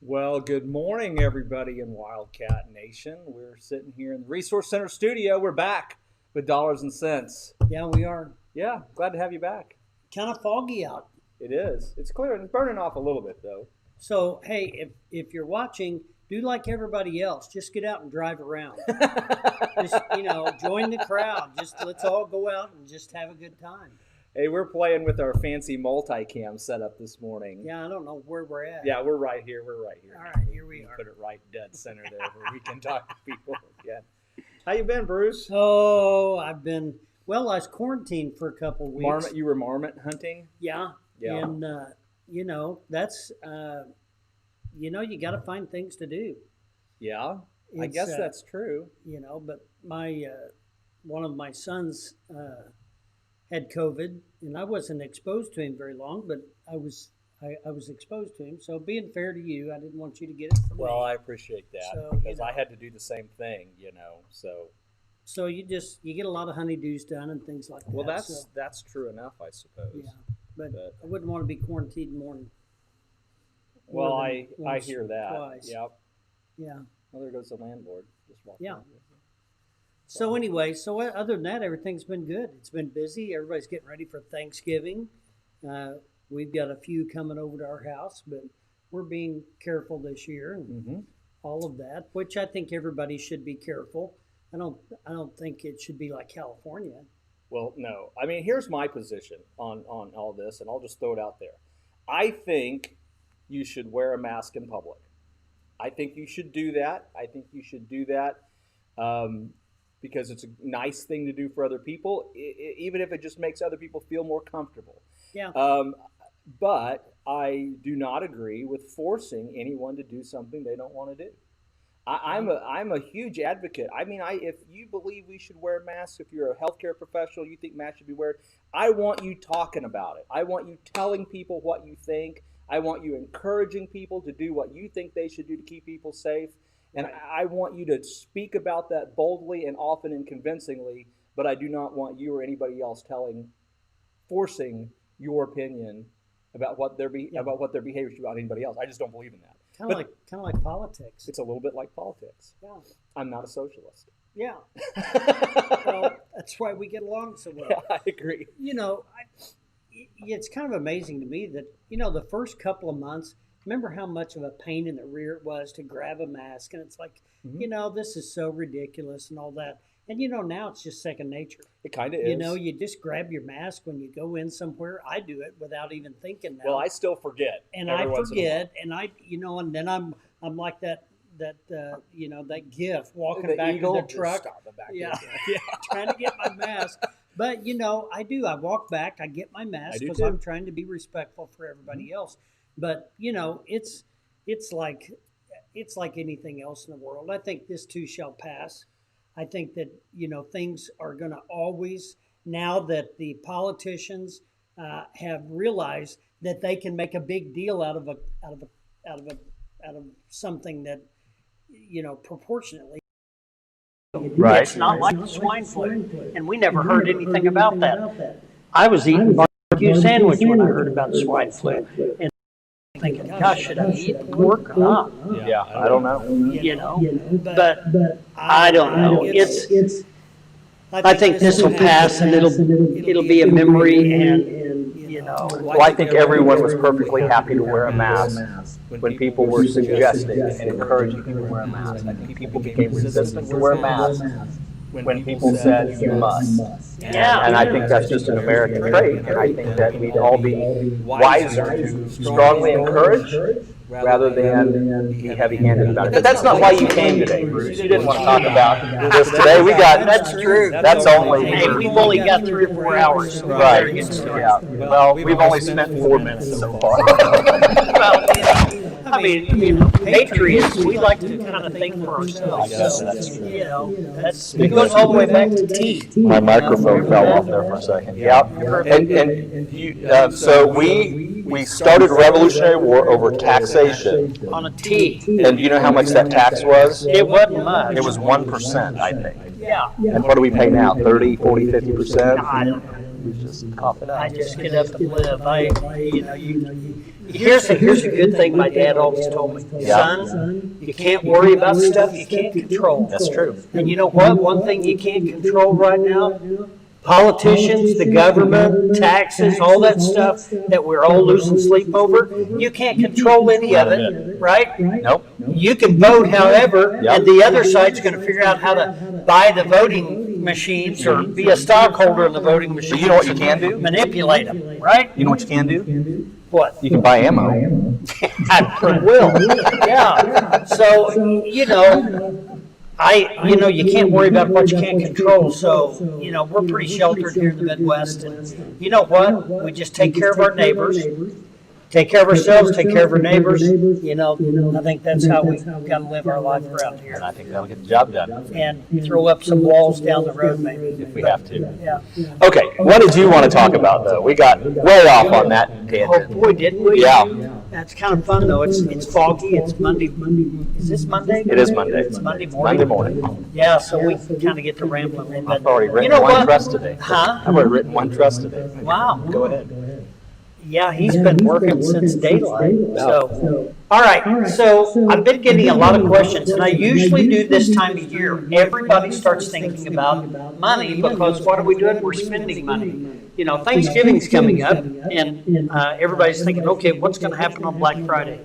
Well, good morning, everybody in Wildcat Nation. We're sitting here in the Resource Center studio. We're back with Dollars and Cents. Yeah, we are. Yeah, glad to have you back. Kind of foggy out. It is. It's clear and it's burning off a little bit, though. So, hey, if you're watching, do like everybody else. Just get out and drive around. Just, join the crowd. Just let's all go out and just have a good time. Hey, we're playing with our fancy multicam setup this morning. Yeah, I don't know where we're at. Yeah, we're right here. We're right here. All right, here we are. Put it right dead center there where we can talk to people again. How you been, Bruce? Oh, I was quarantined for a couple weeks. Marmot, you were marmot hunting? Yeah. Yeah. And, that's, you got to find things to do. Yeah, I guess that's true. But one of my sons had COVID, and I wasn't exposed to him very long, but I was exposed to him. So being fair to you, I didn't want you to get it from me. Well, I appreciate that because I had to do the same thing, So you get a lot of honeydews done and things like that. Well, that's true enough, I suppose. Yeah, but I wouldn't want to be quarantined more. Well, I hear that. Twice. Yep. Yeah. Well, there goes the landlord. Just walked Yeah. in. So anyway, other than that, everything's been good. It's been busy. Everybody's getting ready for Thanksgiving. We've got a few coming over to our house, but we're being careful this year and all of that, which I think everybody should be careful. I don't think it should be like California. Well, no. I mean, here's my position on all this, and I'll just throw it out there. I think you should wear a mask in public. I think you should do that. Because it's a nice thing to do for other people, even if it just makes other people feel more comfortable. Yeah. But I do not agree with forcing anyone to do something they don't want to do. I'm a huge advocate. I mean, if you believe we should wear masks, if you're a healthcare professional, you think masks should be worn, I want you talking about it. I want you telling people what you think. I want you encouraging people to do what you think they should do to keep people safe. And I want you to speak about that boldly and often and convincingly, but I do not want you or anybody else forcing your opinion about what their behavior should be about anybody else. I just don't believe in that. Kind of like politics. It's a little bit like politics. Yeah. I'm not a socialist. Yeah. Well, that's why we get along so well. Yeah, I agree. It's kind of amazing to me that, the first couple of months, remember how much of a pain in the rear it was to grab a mask? And it's like, this is so ridiculous and all that. And, now it's just second nature. It kind of is. You just grab your mask when you go in somewhere. I do it without even thinking now. Well, I still forget. And I forget. And and then I'm like that GIF walking back to the truck. Yeah. Trying to get my mask. But, I do. I walk back. I get my mask because I'm trying to be respectful for everybody else. But it's like anything else in the world. I think this too shall pass. I think that things are going to always, now that the politicians have realized that they can make a big deal out of something that proportionately. Right. It's not like the swine flu, and we never heard anything about that. I was eating barbecue sandwich when I heard about swine flu, and thinking, gosh, should I eat pork? Yeah, I don't know. But I don't know. I think this will pass, and it'll be a memory, and Well, I think everyone was perfectly happy to wear a mask when people were suggesting and encouraging people to wear a mask. I think people became resistant to wear masks when people said you must. Yeah. And I think that's just an American trait, and I think that we'd all be wiser to strongly encourage rather than be heavy-handed about it. But that's not why you came today, Bruce. You didn't want to talk about this today. That's true. That's only. Hey, we've only got 3 or 4 hours. So Right. Yeah. Well, we've only spent 4 minutes so far. Patriots, we like to kind of think for ourselves. That's true. It goes all the way back to tea. My microphone fell off there for a second. Yep. And you, so we started a Revolutionary War over taxation. On a tea. And do you know how much that tax was? It wasn't much. It was 1%, I think. Yeah. And what do we pay now? 30, 40, 50%? I don't know. We just cough it up. I just get up and live. Here's a good thing my dad always told me. Son, you can't worry about stuff you can't control. That's true. And you know what? One thing you can't control right now? Politicians, the government, taxes, all that stuff that we're all losing sleep over. You can't control any of it, right? Nope. You can vote however, Yep. and the other side's going to figure out how to buy the voting machines or be a stockholder in the voting machines. You know what you can do? Manipulate them, right? You know what you can do? What? You can buy ammo. I will. Yeah. So, you can't worry about what you can't control. So, we're pretty sheltered here in the Midwest. And you know what? We just take care of our neighbors, take care of ourselves, take care of our neighbors. I think that's how we got to live our life around here. And I think that'll get the job done. And throw up some walls down the road, maybe. If we have to. Yeah. Okay, what did you want to talk about, though? We got way off on that Oh, tangent. boy, didn't we? Yeah. That's kind of fun, though. It's foggy. It's Monday. Is this Monday? It is Monday. It's Monday morning. Monday morning. Yeah, so we kind of get to ramble a little bit. I've already written You know one what? trust today. Huh? I've already written one trust today. Wow. Go ahead. Yeah, he's been working since daylight. So, all right. So I've been getting a lot of questions, and I usually do this time of year. Everybody starts thinking about money because what are we doing? We're spending money. Thanksgiving's coming up, and everybody's thinking, okay, what's going to happen on Black Friday?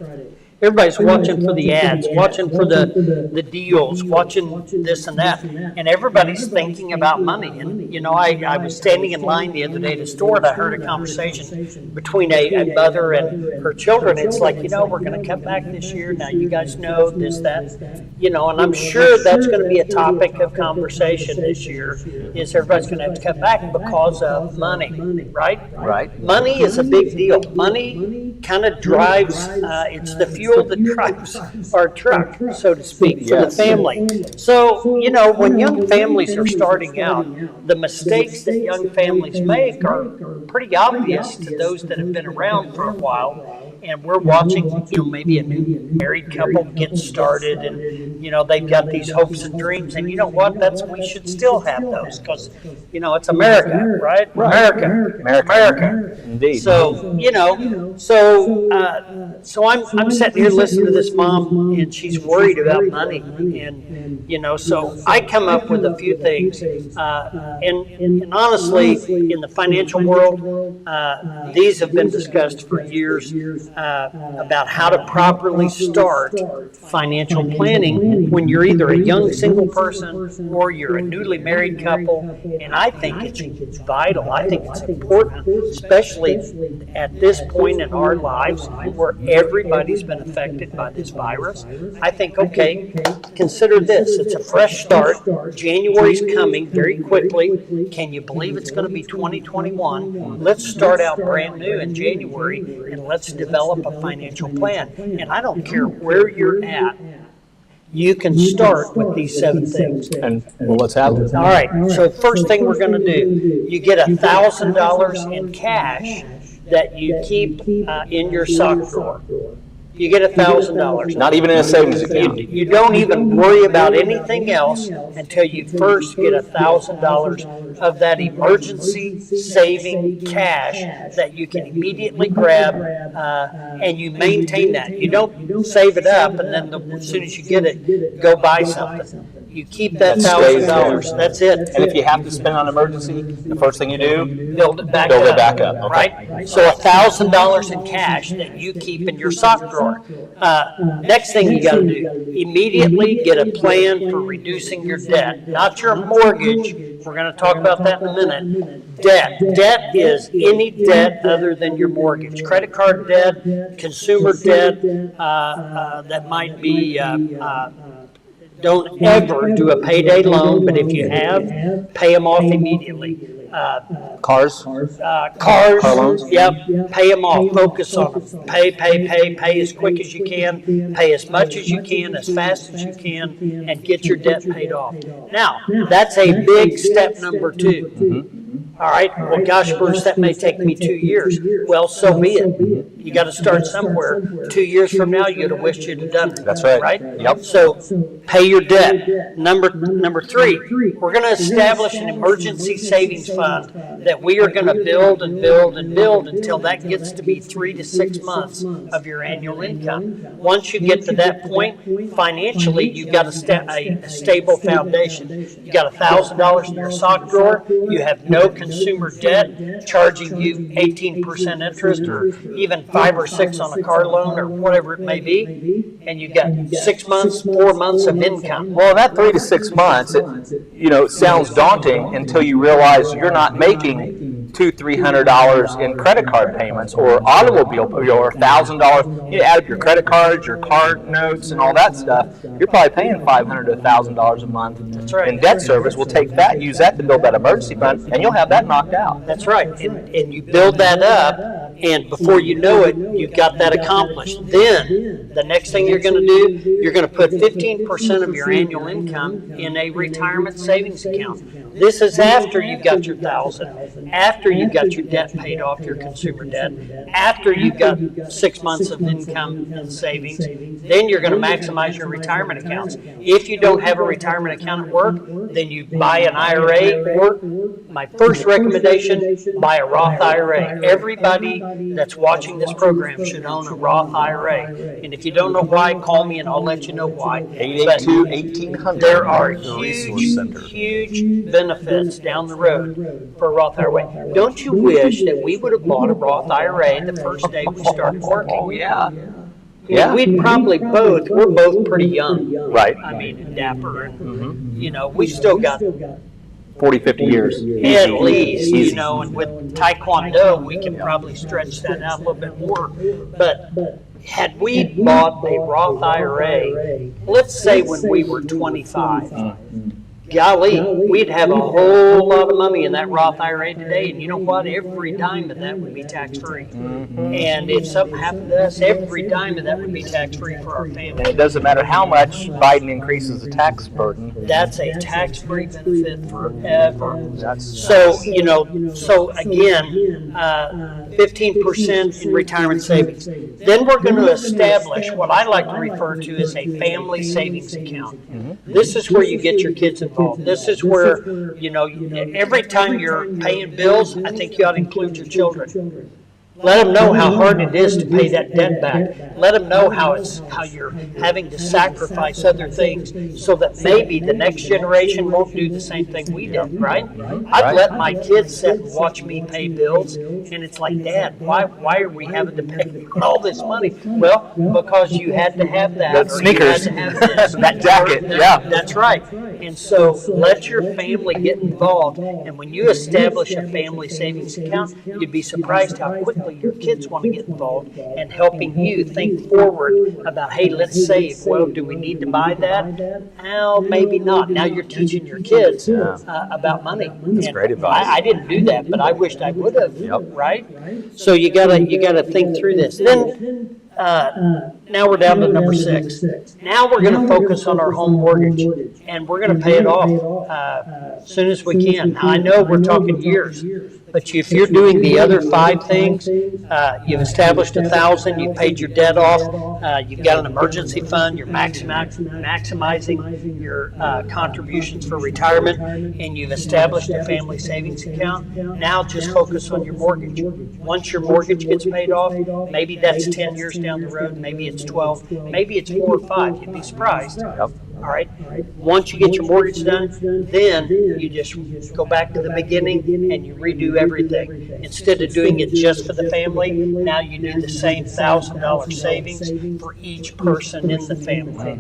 Everybody's watching for the ads, watching for the deals, watching this and that, and everybody's thinking about money. And I was standing in line the other day at a store, and I heard a conversation between a mother and her children. It's like, we're going to cut back this year. Now you guys know this, that, and I'm sure that's going to be a topic of conversation this year. Is everybody's going to have to cut back because of money, right? Right. Money is a big deal. Money kind of drives. It's the fuel that drives our truck, so to speak, for the family. So, when young families are starting out, the mistakes that young families make are pretty obvious to those that have been around for a while. And we're watching, maybe a new married couple get started, and they've got these hopes and dreams. And you know what? We should still have those because it's America, right? America. Indeed. So so I'm sitting here listening to this mom, and she's worried about money, and so I come up with a few things, and honestly, in the financial world, these have been discussed for years. About how to properly start financial planning when you're either a young single person or you're a newly married couple. And I think it's vital. I think it's important, especially at this point in our lives where everybody's been affected by this virus. I think, okay, consider this. It's a fresh start. January's coming very quickly. Can you believe it's going to be 2021? Let's start out brand new in January, and let's develop a financial plan. And I don't care where you're at, you can start with these 7 things. And let's have it. All right, so first thing we're going to do, you get $1,000 in cash that you keep in your sock drawer. You get $1,000. Not even in a savings account. You don't even worry about anything else until you first get $1,000 of that emergency saving cash that you can immediately grab, and you maintain that. You don't save it up and then as soon as you get it, go buy something. You keep that $1,000. That's it. And if you have to spend on emergency, the first thing you do, Build it back up. Okay. Right? So $1,000 in cash that you keep in your sock drawer. Next thing you got to do, immediately get a plan for reducing your debt. Not your mortgage. We're going to talk about that in a minute. Debt. Debt is any debt other than your mortgage. Credit card debt, consumer debt, that might be... Don't ever do a payday loan, but if you have, pay them off immediately. Cars. Car loans? Yep, pay them off, focus on them. Pay as quick as you can, pay as much as you can, as fast as you can, and get your debt paid off. Now, that's a big step number 2. All right, well, gosh, Bruce, that may take me 2 years. Well, so be it. You got to start somewhere. 2 years from now, you'd have wished you'd have done it. That's right. Right? Yep. So pay your debt. Number three, we're going to establish an emergency savings fund that we are going to build and build and build until that gets to be 3 to 6 months of your annual income. Once you get to that point, financially, you've got a stable foundation. You got $1,000 in your sock drawer. You have no consumer debt charging you 18% interest, or even 5 or 6 on a car loan, or whatever it may be, and you got 6 months, 4 months of income. Well, that 3 to 6 months, it sounds daunting until you realize you're not making $200-300 in credit card payments or automobile or $1,000. You add up your credit cards, your card notes, and all that stuff. You're probably paying $500 to $1,000 a month in debt service. We'll take that, use that to build that emergency fund, and you'll have that knocked out. That's right, and you build that up, and before you know it, you've got that accomplished. Then the next thing you're going to do, you're going to put 15% of your annual income in a retirement savings account. This is after you've got your $1,000, after you've got your debt paid off, your consumer debt, after you've got 6 months of income and savings. Then you're going to maximize your retirement accounts. If you don't have a retirement account at work, then you buy an IRA, or my first recommendation, buy a Roth IRA. Everybody that's watching this program should own a Roth IRA. And if you don't know why, call me and I'll let you know why. 882-1800. There are huge benefits down the road for a Roth IRA. Don't you wish that we would have bought a Roth IRA the first day we started working? Oh, yeah. Yeah. We're both pretty young. Right. I mean, dapper, and, we still got 40, 50 years. at least, and with Taekwondo, we can probably stretch that out a little bit more. But had we bought a Roth IRA, let's say when we were 25, golly, we'd have a whole lot of money in that Roth IRA today, and you know what? Every dime of that would be tax-free. And if something happened to us, every dime of that would be tax-free for our family. And it doesn't matter how much Biden increases the tax burden. That's a tax-free benefit forever. So, So again, 15% in retirement savings. Then we're going to establish what I like to refer to as a family savings account. This is where you get your kids involved. This is where, every time you're paying bills, I think you ought to include your children. Let them know how hard it is to pay that debt back. Let them know how you're having to sacrifice other things so that maybe the next generation won't do the same thing we did, right? I've let my kids sit and watch me pay bills, and it's like, Dad, why are we having to pay all this money? Well, because you had to have that. That sneakers, that jacket, yeah. That's right. And so let your family get involved, and when you establish a family savings account, you'd be surprised how quickly your kids want to get involved and helping you think forward about, hey, let's save. Well, do we need to buy that? Well, maybe not. Now you're teaching your kids about money. That's great advice. I didn't do that, but I wished I would have. Right? So you gotta think through this. Then now we're down to number 6. Now we're going to focus on our home mortgage, and we're going to pay it off as soon as we can. Now, I know we're talking years, but if you're doing the other 5 things, you've established $1,000, you've paid your debt off, you've got an emergency fund, you're maximizing your contributions for retirement, and you've established a family savings account. Now just focus on your mortgage. Once your mortgage gets paid off, maybe that's 10 years down the road, maybe it's 12, maybe it's 4 or 5. You'd be surprised. All right. Once you get your mortgage done, then you just go back to the beginning and you redo everything. Instead of doing it just for the family, now you do the same $1,000 savings for each person in the family.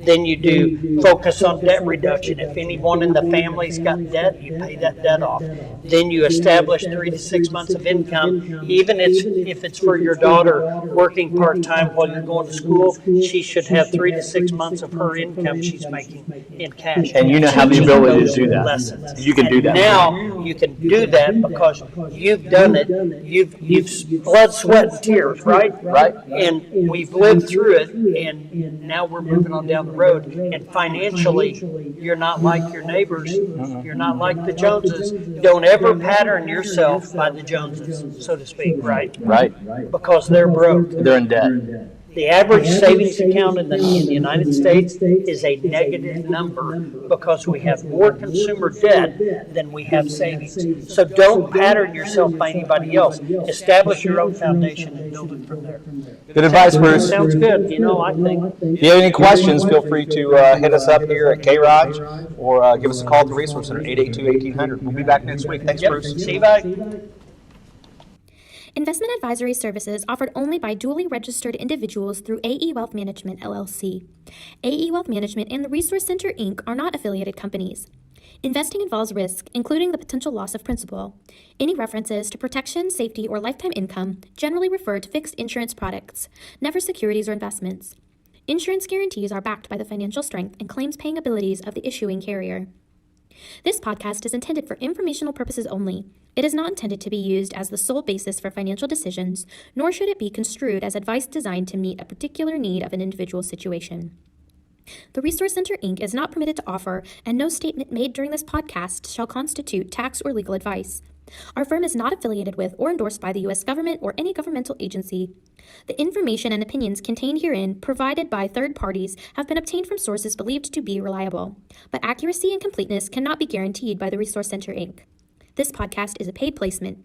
Then you do focus on debt reduction. If anyone in the family's got debt, you pay that debt off. Then you establish 3 to 6 months of income. Even if it's for your daughter working part-time while you're going to school, she should have 3 to 6 months of her income she's making in cash. And you have the ability to do that. Lessons. You can do that. Now you can do that because you've done it. You've blood, sweat, and tears, right? Right. And we've lived through it, and now we're moving on down the road. And financially, you're not like your neighbors. You're not like the Joneses. Don't ever pattern yourself by the Joneses, so to speak, right? Right. Because they're broke. They're in debt. The average savings account in the United States is a negative number because we have more consumer debt than we have savings. So don't pattern yourself by anybody else. Establish your own foundation and build it from there. Good advice, Bruce. Sounds good, I think. If you have any questions, feel free to hit us up here at K-ROG or give us a call at the Resource Center, 882-1800. We'll be back next week. Thanks, Bruce. See you, bye. Investment advisory services offered only by duly registered individuals through AE Wealth Management, LLC. AE Wealth Management and the Resource Center, Inc. are not affiliated companies. Investing involves risk, including the potential loss of principal. Any references to protection, safety, or lifetime income generally refer to fixed insurance products, never securities or investments. Insurance guarantees are backed by the financial strength and claims-paying abilities of the issuing carrier. This podcast is intended for informational purposes only. It is not intended to be used as the sole basis for financial decisions, nor should it be construed as advice designed to meet a particular need of an individual situation. The Resource Center, Inc. is not permitted to offer, and no statement made during this podcast shall constitute tax or legal advice. Our firm is not affiliated with or endorsed by the U.S. government or any governmental agency. The information and opinions contained herein, provided by third parties, have been obtained from sources believed to be reliable, but accuracy and completeness cannot be guaranteed by the Resource Center, Inc. This podcast is a paid placement.